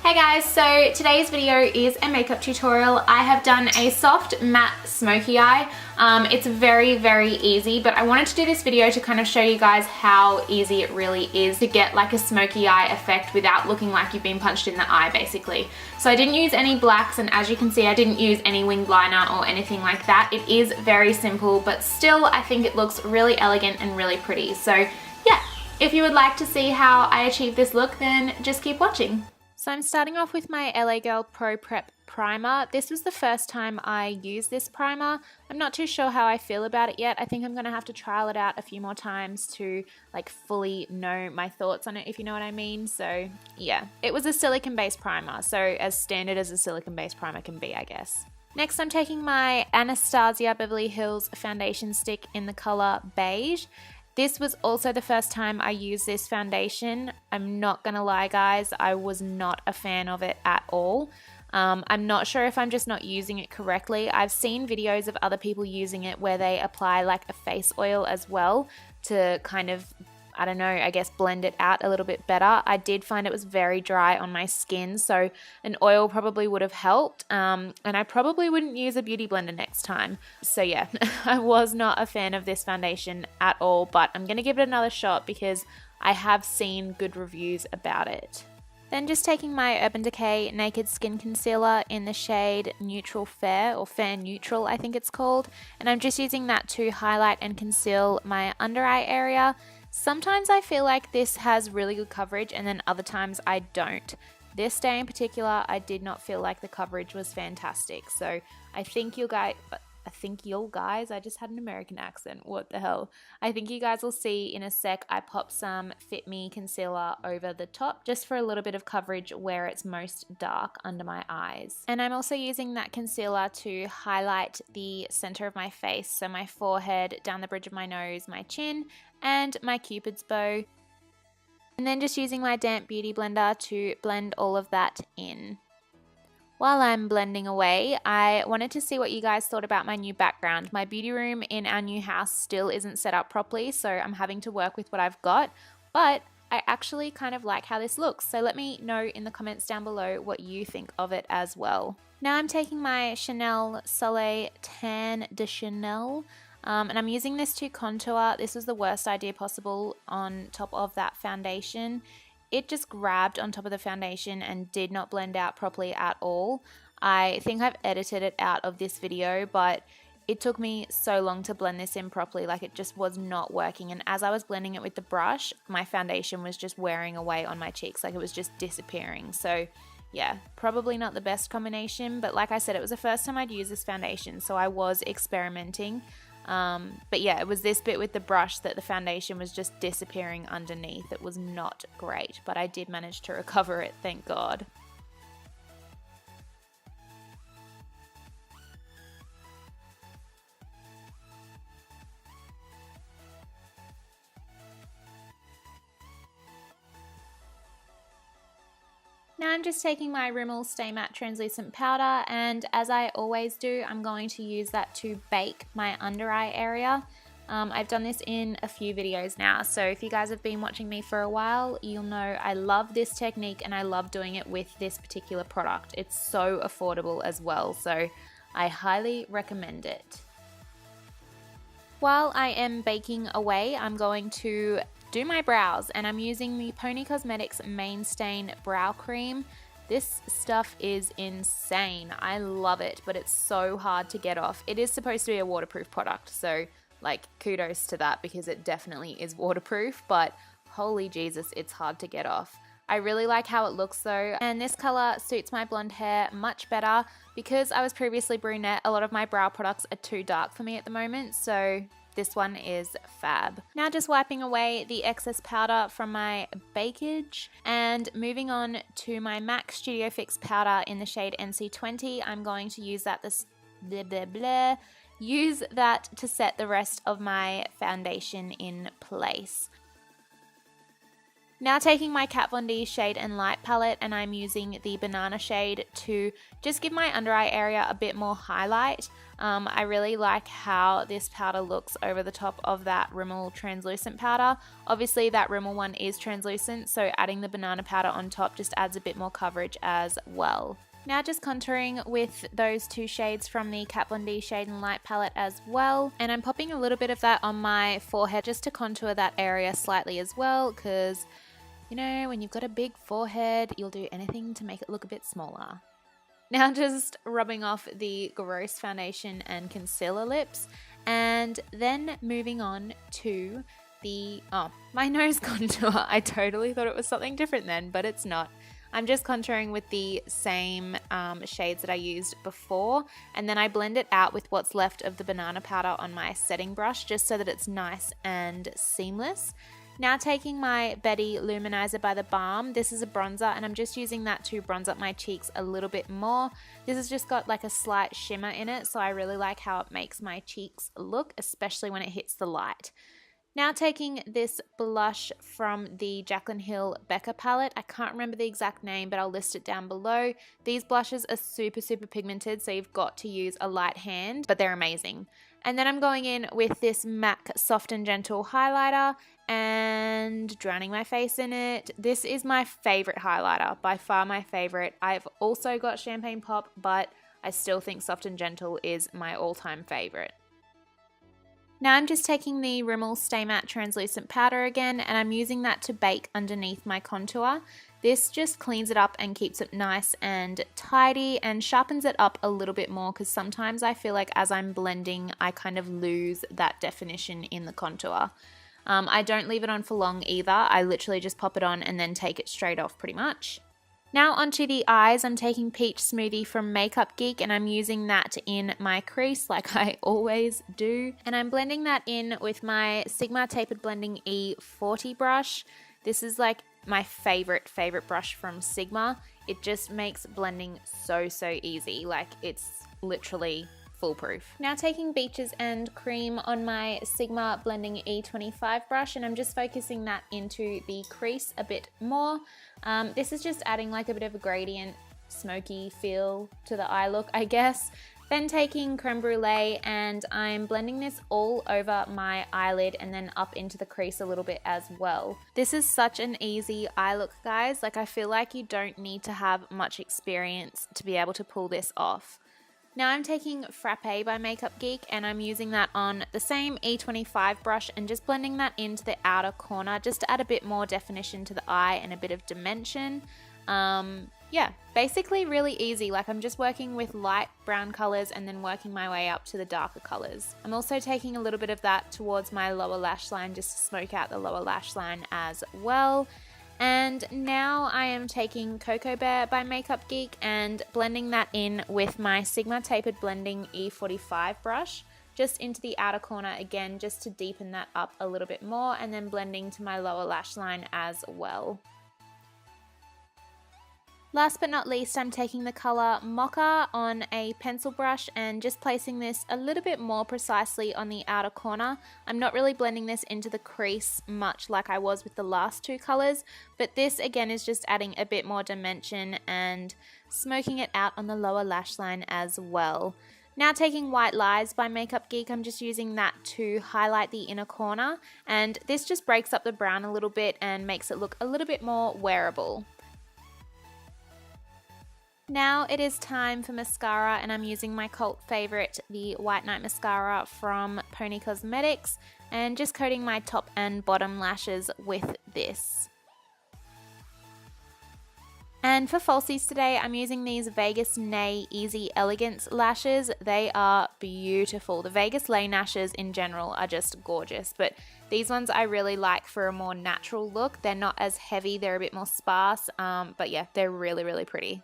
Hey guys, so today's video is a makeup tutorial. I have done a soft matte smoky eye. It's very easy, but I wanted to do this video to kind of show you guys how easy it really is to get like a smoky eye effect without looking like you've been punched in the eye basically. So I didn't use any blacks, and as you can see I didn't use any winged liner or anything like that. It is very simple, but still I think it looks really elegant and really pretty. So yeah, if you would like to see how I achieve this look, then just keep watching. So I'm starting off with my LA Girl Pro Prep primer. This was the first time I used this primer. I'm not too sure how I feel about it yet. I think I'm going to have to trial it out a few more times to like fully know my thoughts on it, if you know what I mean. So yeah, it was a silicone based primer, so as standard as a silicone based primer can be, I guess. Next, I'm taking my Anastasia Beverly Hills foundation stick in the color beige. This was also the first time I used this foundation. I'm not gonna lie guys, I was not a fan of it at all. I'm not sure if I'm just not using it correctly. I've seen videos of other people using it where they apply like a face oil as well to kind of, I don't know, I guess blend it out a little bit better. I did find it was very dry on my skin, so an oil probably would have helped, and I probably wouldn't use a beauty blender next time. So yeah, I was not a fan of this foundation at all, but I'm going to give it another shot because I have seen good reviews about it. Then just taking my Urban Decay Naked Skin Concealer in the shade Neutral Fair, or Fair Neutral I think it's called, and I'm just using that to highlight and conceal my under eye area. Sometimes I feel like this has really good coverage and then other times I don't. This day in particular, I did not feel like the coverage was fantastic. So I think you guys, I just had an American accent, what the hell. I think you guys will see in a sec, I pop some Fit Me concealer over the top just for a little bit of coverage where it's most dark under my eyes. And I'm also using that concealer to highlight the center of my face, so my forehead, down the bridge of my nose, my chin, and my Cupid's bow. And then just using my damp beauty blender to blend all of that in. While I'm blending away, I wanted to see what you guys thought about my new background. My beauty room in our new house still isn't set up properly, so I'm having to work with what I've got, but I actually kind of like how this looks. So let me know in the comments down below what you think of it as well. Now I'm taking my Chanel Soleil Tan de Chanel, and I'm using this to contour. This was the worst idea possible on top of that foundation. It just grabbed on top of the foundation and did not blend out properly at all. I think I've edited it out of this video, but it took me so long to blend this in properly. Like, it just was not working. And as I was blending it with the brush, my foundation was just wearing away on my cheeks. Like, it was just disappearing. So yeah, probably not the best combination, but like I said, it was the first time I'd used this foundation, so I was experimenting. But yeah, it was this bit with the brush that the foundation was just disappearing underneath. It was not great, but I did manage to recover it, thank God. Now I'm just taking my Rimmel Stay Matte Translucent Powder, and as I always do, I'm going to use that to bake my under eye area. I've done this in a few videos now, so if you guys have been watching me for a while, you'll know I love this technique and I love doing it with this particular product. It's so affordable as well, so I highly recommend it. While I am baking away, I'm going to do my brows, and I'm using the Pony Cosmetics Main Stain Brow Cream. This stuff is insane. I love it, but it's so hard to get off. It is supposed to be a waterproof product, so like kudos to that because it definitely is waterproof, but holy Jesus, it's hard to get off. I really like how it looks though, and this color suits my blonde hair much better. Because I was previously brunette, a lot of my brow products are too dark for me at the moment, so this one is fab. Now just wiping away the excess powder from my bakage and moving on to my MAC Studio Fix powder in the shade NC20. I'm going to use that use that to set the rest of my foundation in place. Now taking my Kat Von D Shade and Light palette, and I'm using the banana shade to just give my under eye area a bit more highlight. I really like how this powder looks over the top of that Rimmel translucent powder. Obviously that Rimmel one is translucent, so adding the banana powder on top just adds a bit more coverage as well. Now just contouring with those two shades from the Kat Von D Shade and Light palette as well. And I'm popping a little bit of that on my forehead just to contour that area slightly as well, because you know, when you've got a big forehead, you'll do anything to make it look a bit smaller. Now just rubbing off the gross foundation and concealer lips, and then moving on to the, my nose contour. I totally thought it was something different then, but it's not. I'm just contouring with the same shades that I used before, and then I blend it out with what's left of the banana powder on my setting brush just so that it's nice and seamless. Now taking my Betty Luminizer by the Balm, this is a bronzer and I'm just using that to bronze up my cheeks a little bit more. This has just got like a slight shimmer in it, so I really like how it makes my cheeks look, especially when it hits the light. Now taking this blush from the Jaclyn Hill Becca palette. I can't remember the exact name, but I'll list it down below. These blushes are super pigmented, so you've got to use a light hand, but they're amazing. And then I'm going in with this MAC Soft and Gentle highlighter and drowning my face in it. This is my favorite highlighter, by far my favorite. I've also got Champagne Pop, but I still think Soft and Gentle is my all-time favorite. Now I'm just taking the Rimmel Stay Matte Translucent Powder again, and I'm using that to bake underneath my contour. This just cleans it up and keeps it nice and tidy and sharpens it up a little bit more, because sometimes I feel like as I'm blending, I kind of lose that definition in the contour. I don't leave it on for long either. I literally just pop it on and then take it straight off pretty much. Now onto the eyes, I'm taking Peach Smoothie from Makeup Geek and I'm using that in my crease like I always do. And I'm blending that in with my Sigma Tapered Blending E40 brush. This is like my favorite brush from Sigma. It just makes blending so easy. Like it's literally foolproof. Now taking Beaches and Cream on my Sigma Blending E25 brush, and I'm just focusing that into the crease a bit more. This is just adding like a bit of a gradient, smoky feel to the eye look, I guess. Then taking Creme Brulee and I'm blending this all over my eyelid and then up into the crease a little bit as well. This is such an easy eye look, guys. Like I feel like you don't need to have much experience to be able to pull this off. Now I'm taking Frappe by Makeup Geek and I'm using that on the same E25 brush and just blending that into the outer corner just to add a bit more definition to the eye and a bit of dimension. Yeah, basically really easy. Like I'm just working with light brown colors and then working my way up to the darker colors. I'm also taking a little bit of that towards my lower lash line just to smoke out the lower lash line as well. And now I am taking Cocoa Bear by Makeup Geek and blending that in with my Sigma Tapered Blending E45 brush, just into the outer corner again, just to deepen that up a little bit more, and then blending to my lower lash line as well. Last but not least, I'm taking the colour Mocha on a pencil brush and just placing this a little bit more precisely on the outer corner. I'm not really blending this into the crease much like I was with the last two colours, but this again is just adding a bit more dimension and smoking it out on the lower lash line as well. Now taking White Lies by Makeup Geek, I'm just using that to highlight the inner corner, and this just breaks up the brown a little bit and makes it look a little bit more wearable. Now it is time for mascara, and I'm using my cult favourite, the White Night Mascara from Pony Cosmetics, and just coating my top and bottom lashes with this. And for falsies today, I'm using these Vegas Nay Easy Elegance lashes. They are beautiful. The Vegas Lay lashes in general are just gorgeous, but these ones I really like for a more natural look. They're not as heavy, they're a bit more sparse, but yeah, they're really pretty.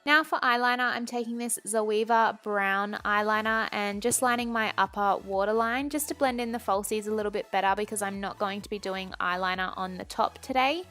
Now for eyeliner, I'm taking this Zoeva brown eyeliner and just lining my upper waterline just to blend in the falsies a little bit better because I'm not going to be doing eyeliner on the top today.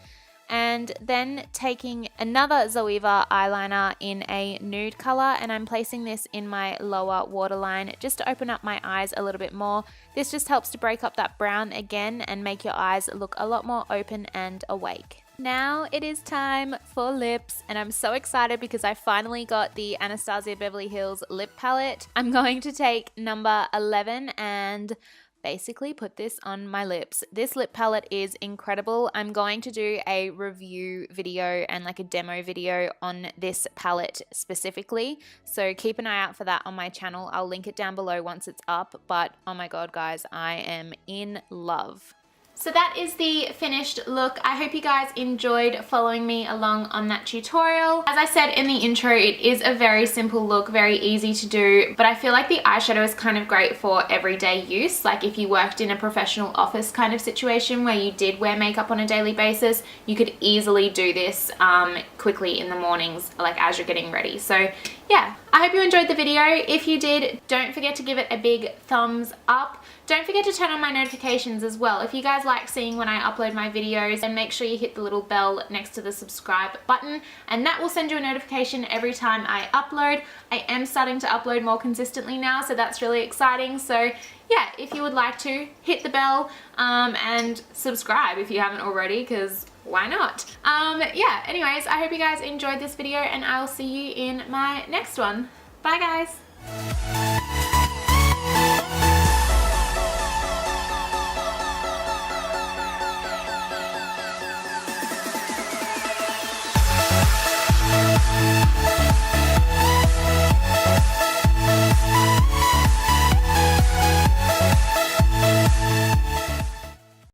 And then taking another Zoeva eyeliner in a nude color, and I'm placing this in my lower waterline just to open up my eyes a little bit more. This just helps to break up that brown again and make your eyes look a lot more open and awake. Now it is time for lips, and I'm so excited because I finally got the Anastasia Beverly Hills lip palette. I'm going to take number 11 and basically put this on my lips. This lip palette is incredible. I'm going to do a review video and like a demo video on this palette specifically, so keep an eye out for that on my channel. I'll link it down below once it's up, but oh my god guys, I am in love. So that is the finished look. I hope you guys enjoyed following me along on that tutorial. As I said in the intro, it is a very simple look, very easy to do, but I feel like the eyeshadow is kind of great for everyday use. Like if you worked in a professional office kind of situation where you did wear makeup on a daily basis, you could easily do this quickly in the mornings, like as you're getting ready. So yeah, I hope you enjoyed the video. If you did, don't forget to give it a big thumbs up. Don't forget to turn on my notifications as well. If you guys like seeing when I upload my videos, then make sure you hit the little bell next to the subscribe button, and that will send you a notification every time I upload. I am starting to upload more consistently now, so that's really exciting. So yeah, if you would like to, hit the bell and subscribe if you haven't already, because why not? Yeah, anyways, I hope you guys enjoyed this video, and I will see you in my next one. Bye guys!